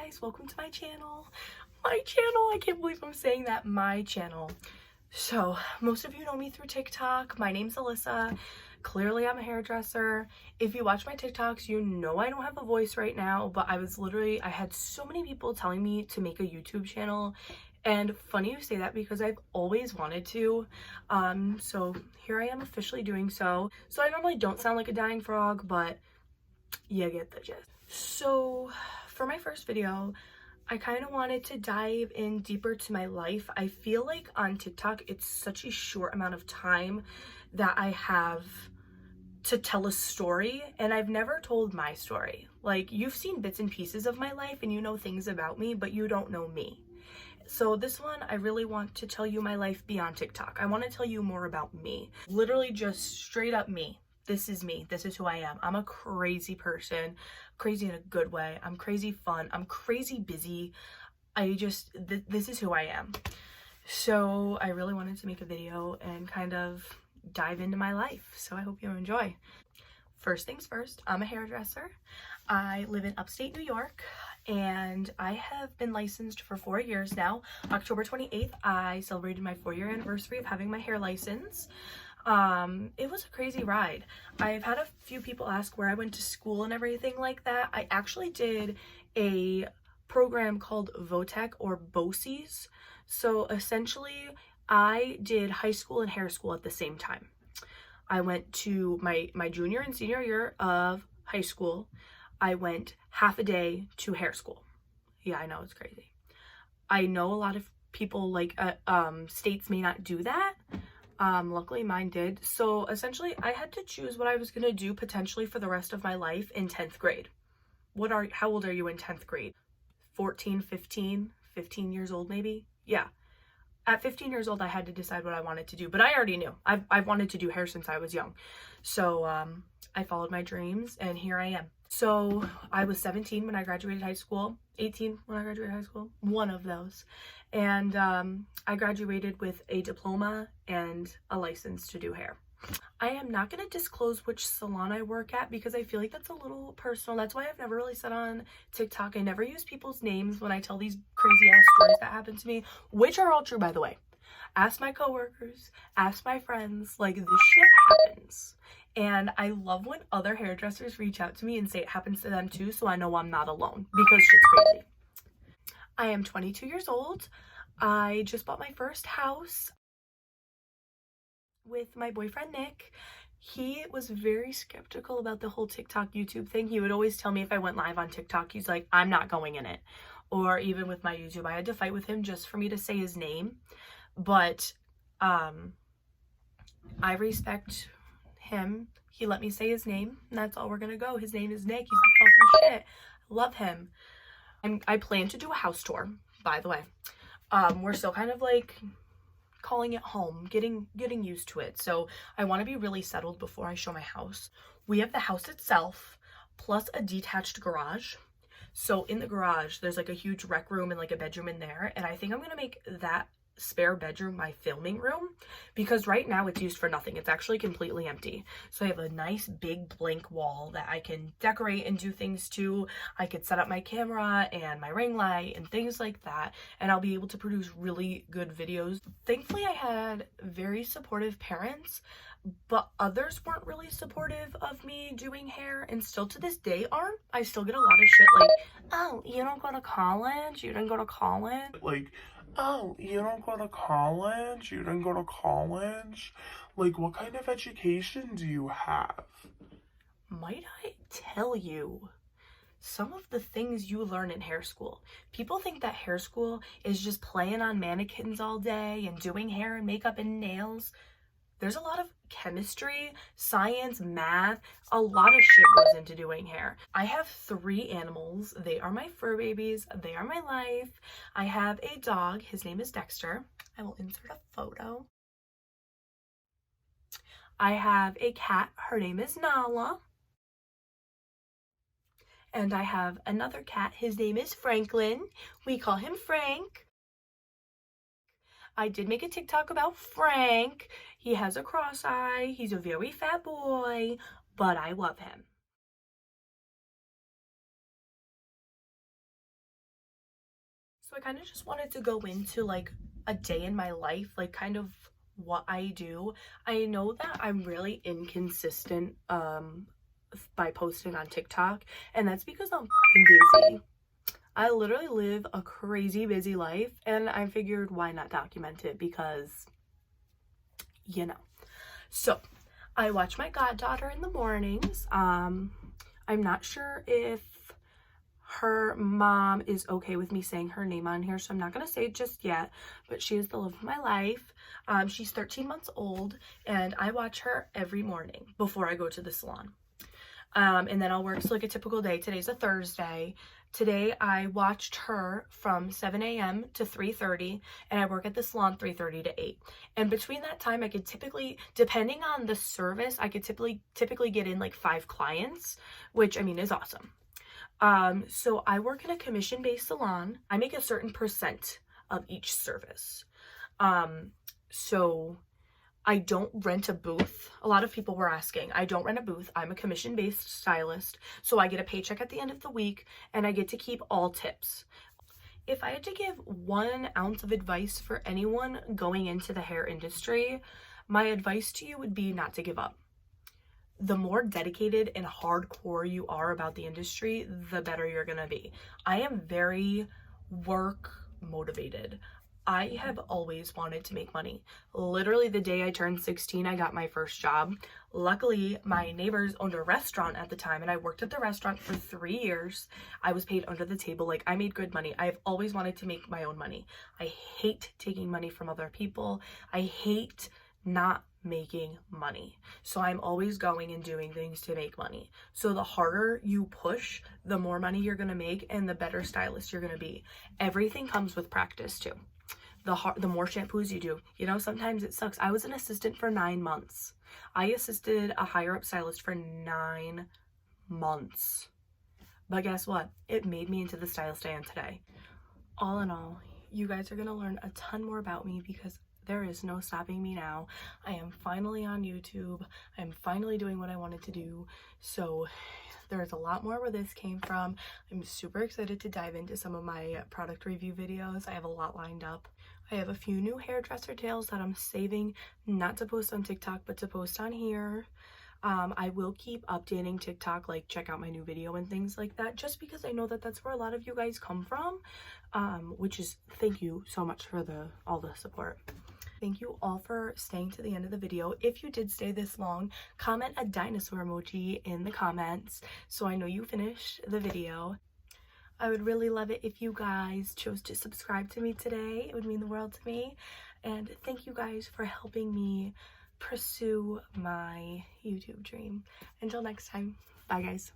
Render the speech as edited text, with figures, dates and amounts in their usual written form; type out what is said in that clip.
guys, welcome to my channel. I can't believe I'm saying that, my channel. So, most of you know me through TikTok. My name's Alyssa. Clearly, I'm a hairdresser. If you watch my TikToks, you know I don't have a voice right now, but I had so many people telling me to make a YouTube channel. And funny you say that because I've always wanted to. So here I am officially doing so. So I normally don't sound like a dying frog, but you get the gist. So for my first video, I kind of wanted to dive in deeper to my life. I feel like on TikTok, it's such a short amount of time that I have to tell a story, and I've never told my story. Like, you've seen bits and pieces of my life and you know things about me, but you don't know me. So this one, I really want to tell you my life beyond TikTok. I want to tell you more about me. Literally just straight up me. This is me. This is who I am. I'm a crazy person. Crazy in a good way. I'm crazy fun. I'm crazy busy. This is who I am. So I really wanted to make a video and kind of dive into my life. So I hope you enjoy. First things first, I'm a hairdresser. I live in upstate New York, and I have been licensed for 4 years now. October 28th, I celebrated my 4-year anniversary of having my hair license. It was a crazy ride. I've had a few people ask where I went to school and everything like that. I actually did a program called VOTEC or BOCES. So essentially, I did high school and hair school at the same time. I went to my junior and senior year of high school. I went half a day to hair school. Yeah, I know, it's crazy. I know a lot of people, like, states may not do that. Luckily mine did. So essentially I had to choose what I was going to do potentially for the rest of my life in 10th grade. How old are you in 10th grade? 14, 15 years old maybe? Yeah. At 15 years old, I had to decide what I wanted to do, but I already knew. I've wanted to do hair since I was young. So I followed my dreams, and here I am. So I was 17 when I graduated high school, 18 when I graduated high school, one of those. And I graduated with a diploma and a license to do hair. I am not going to disclose which salon I work at because I feel like that's a little personal. That's why I've never really said on TikTok. I never use people's names when I tell these crazy ass stories that happen to me, which are all true, by the way. Ask my coworkers, ask my friends, like, this shit happens. And I love when other hairdressers reach out to me and say it happens to them too, so I know I'm not alone because shit's crazy. I am 22 years old. I just bought my first house with my boyfriend Nick. He was very skeptical about the whole TikTok YouTube thing. He would always tell me if I went live on TikTok, he's like, I'm not going in it. Or even with my YouTube, I had to fight with him just for me to say his name. But I respect him. He let me say his name, and that's all we're gonna go. His name is Nick. He's been talking shit. I love him. I plan to do a house tour, by the way. We're still kind of like calling it home, getting used to it. So I want to be really settled before I show my house. We have the house itself plus a detached garage. So in the garage, there's like a huge rec room and like a bedroom in there. And I think I'm going to make that spare bedroom my filming room because right now it's used for nothing. It's actually completely empty. So I have a nice big blank wall that I can decorate and do things to. I could set up my camera and my ring light and things like that, and I'll be able to produce really good videos. Thankfully, I had very supportive parents, but others weren't really supportive of me doing hair, and still to this day aren't. I still get a lot of shit like, oh, you don't go to college? You didn't go to college? Like, oh, you don't go to college? You didn't go to college? Like, what kind of education do you have? Might I tell you some of the things you learn in hair school? People think that hair school is just playing on mannequins all day and doing hair and makeup and nails. There's a lot of chemistry, science, math, a lot of shit goes into doing hair. I have 3 animals. They are my fur babies. They are my life. I have a dog. His name is Dexter. I will insert a photo. I have a cat. Her name is Nala. And I have another cat. His name is Franklin. We call him Frank. I did make a TikTok about Frank. He has a cross eye. He's a very fat boy, but I love him. So I kind of just wanted to go into like a day in my life, like kind of what I do. I know that I'm really inconsistent by posting on TikTok, and that's because I'm fucking busy. I literally live a crazy busy life, and I figured why not document it, because you know. So I watch my goddaughter in the mornings. I'm not sure if her mom is okay with me saying her name on here, so I'm not gonna say it just yet, but she is the love of my life. She's 13 months old, and I watch her every morning before I go to the salon. And then I'll work, so like a typical day. Today's a Thursday. Today I watched her from 7 a.m. to 3:30, and I work at the salon 3:30 to 8. And between that time, I could typically, depending on the service, I could typically get in like 5 clients, which I mean is awesome. So I work in a commission-based salon. I make a certain percent of each service. So I don't rent a booth. A lot of people were asking. I don't rent a booth. I'm a commission-based stylist. So I get a paycheck at the end of the week, and I get to keep all tips. If I had to give 1 ounce of advice for anyone going into the hair industry, my advice to you would be not to give up. The more dedicated and hardcore you are about the industry, the better you're gonna be. I am very work motivated. I have always wanted to make money. Literally the day I turned 16, I got my first job. Luckily, my neighbors owned a restaurant at the time, and I worked at the restaurant for 3 years. I was paid under the table. Like, I made good money. I've always wanted to make my own money. I hate taking money from other people. I hate not making money. So I'm always going and doing things to make money. So the harder you push, the more money you're going to make, and the better stylist you're going to be. Everything comes with practice too. The more shampoos you do, you know, sometimes it sucks. I was an assistant for 9 months. I assisted a higher up stylist for 9 months. But guess what? It made me into the stylist I am today. All in all, you guys are going to learn a ton more about me, because there is no stopping me now. I am finally on YouTube. I'm finally doing what I wanted to do. So there's a lot more where this came from. I'm super excited to dive into some of my product review videos. I have a lot lined up. I have a few new hairdresser tales that I'm saving, not to post on TikTok, but to post on here. I will keep updating TikTok, like check out my new video and things like that, just because I know that that's where a lot of you guys come from, which is, thank you so much for all the support. Thank you all for staying to the end of the video. If you did stay this long, comment a dinosaur emoji in the comments so I know you finished the video. I would really love it if you guys chose to subscribe to me today. It would mean the world to me. And thank you guys for helping me pursue my YouTube dream. Until next time, bye guys.